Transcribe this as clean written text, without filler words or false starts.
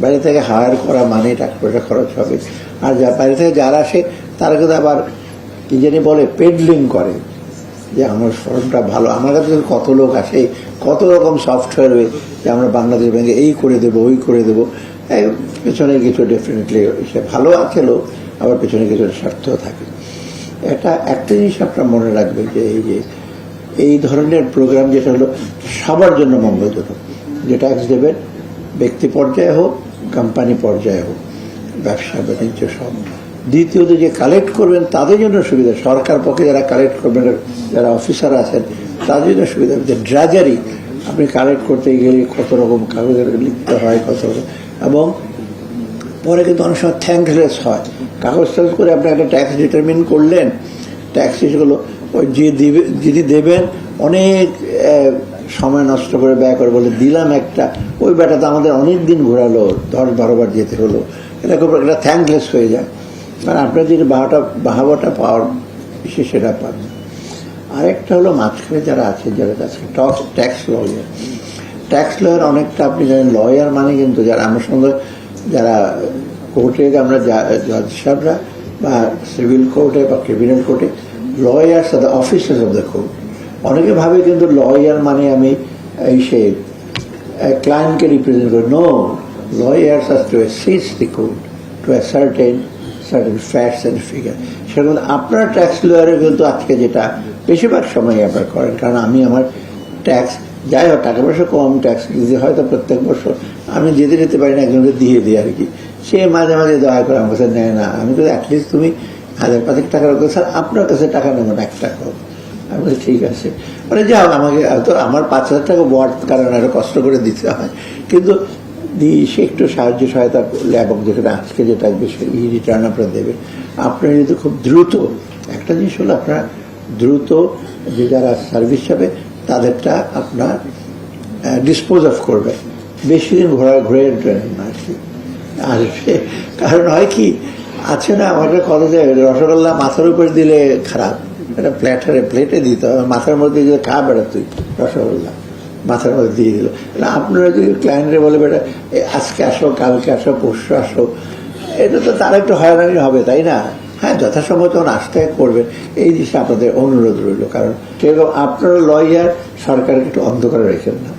বাইরে থেকে হায়ার করা মানে টাকা পয়সা খরচ হবে। আর বাইরে থেকে যারা আসে তারা কিন্তু আবার কি জানি বলে পেডলিং করে যে আমার ফর্মটা ভালো। আমার কাছে কত লোক আসে, কত রকম সফটওয়্যার যে আমরা বাংলাদেশ ব্যাংকে এই করে দেবো ওই করে দেবো। পেছনে কিছু ডেফিনেটলি সে ভালো আছে লোক, আবার পেছনে কিছু স্বার্থ থাকে। এটা একটা জিনিস আপনারা মনে রাখবেন যে এই ধরনের প্রোগ্রাম যেটা হলো সবার জন্য মঙ্গলজনক, যে ট্যাক্স দেবেন ব্যক্তি পর্যায়ে হোক কোম্পানি পর্যায়ে হোক, ব্যবসা বাণিজ্য সব। দ্বিতীয়ত যে কালেক্ট করবেন তাদের জন্য সুবিধা, সরকার পক্ষে যারা কালেক্ট করবেন যারা অফিসার আছেন তাদের জন্য সুবিধা। যে ড্রাজারি আপনি কালেক্ট করতে গেলে কত রকম কাগজ লিখতে হয়, কত রকম, এবং পরে কিন্তু অনেক সময় থ্যাঙ্কলেস হয়। কাগজ টাগজ করে আপনি একটা ট্যাক্স ডিটারমিন করলেন, ট্যাক্স হলো ওই যিনি দেবেন অনেক সময় নষ্ট করে ব্যয় করে বলে দিলাম একটা, ওই ব্যাটাতে আমাদের অনেক দিন ঘোরালো, 10-12 বার যেতে হলো, এটা খুব একটা থ্যাঙ্কলেস হয়ে যায়। কারণ আপনার যে বাহাবাটা পাওয়ার বিশেষ সেটা পান। আরেকটা হলো মাঝখানে যারা আছে, যারা কাছে ট্যাক্স লয়ার অনেকটা আপনি জানেন, লয়ার মানে কিন্তু যারা আমার সঙ্গে যারা কোর্টে আমরা জজ সাহেবরা বা সিভিল কোর্টে বা ক্রিমিনাল কোর্টে lawyers are the officers of the court. অনেকে ভাবে কিন্তু লয়ার মানে আমি এই সে ক্লায়েন্টকে রিপ্রেজেন্ট করি। No, lawyers are to assist the court to a certain facts and figure. সেরকম আপনার ট্যাক্স লয়ারে কিন্তু আজকে যেটা বেশিরভাগ সময় আপনার করেন, কারণ আমি আমার ট্যাক্স যাই হোক টাকা পয়সা কম ট্যাক্স দিতে হয়তো প্রত্যেক বছর আমি যেতে পারি না, একজনকে দিয়ে দিই আর কি। সে মাঝে মাঝে দয়া করে আমার কাছে নেয় না, আমি তো অ্যাটলিস্ট তুমি 1000-5 টাকা রাখো স্যার, আপনার কাছে টাকা নেবো না 1 টাকাও। আমি বলি ঠিক আছে, মানে যাও আমাকে তো আমার 5000 টাকা বড় কারণ আরো কষ্ট করে দিতে হয়, কিন্তু সে একটু সাহায্য সহায়তা করলে, এবং যেখানে আজকে যেটা বেশি রিটার্ন আপনারা দেবে, আপনারা যদি খুব দ্রুত, একটা জিনিস হলো আপনার দ্রুত যে যারা সার্ভিস যাবে তাদেরটা আপনার ডিসপোজ অফ করবে, বেশি দিন ঘুরে আর কি আসবে। কারণ হয় কি আছে না, আমাদের কলেজে রসগোল্লা মাথার উপর দিলে খারাপ, এটা প্লেটে দিতে হবে, মাথার মধ্যে দিয়ে খা বেড়া তুই রসগোল্লা মাথার মধ্যে দিয়ে দিল। আপনারা যদি ক্লায়েন্টরে বলে বেটা আজকে আসো, কালকে আসো, পরশু আসো, এটা তো তার একটু হয়রানি হবে, তাই না? হ্যাঁ, যথাসম্ভব যখন আসতে করবেন, এই জিনিসটা আপনাদের অনুরোধ রইল। কারণ সেরকম আপনারা লয়ার সরকারকে একটু অন্ধকারে রেখেন না।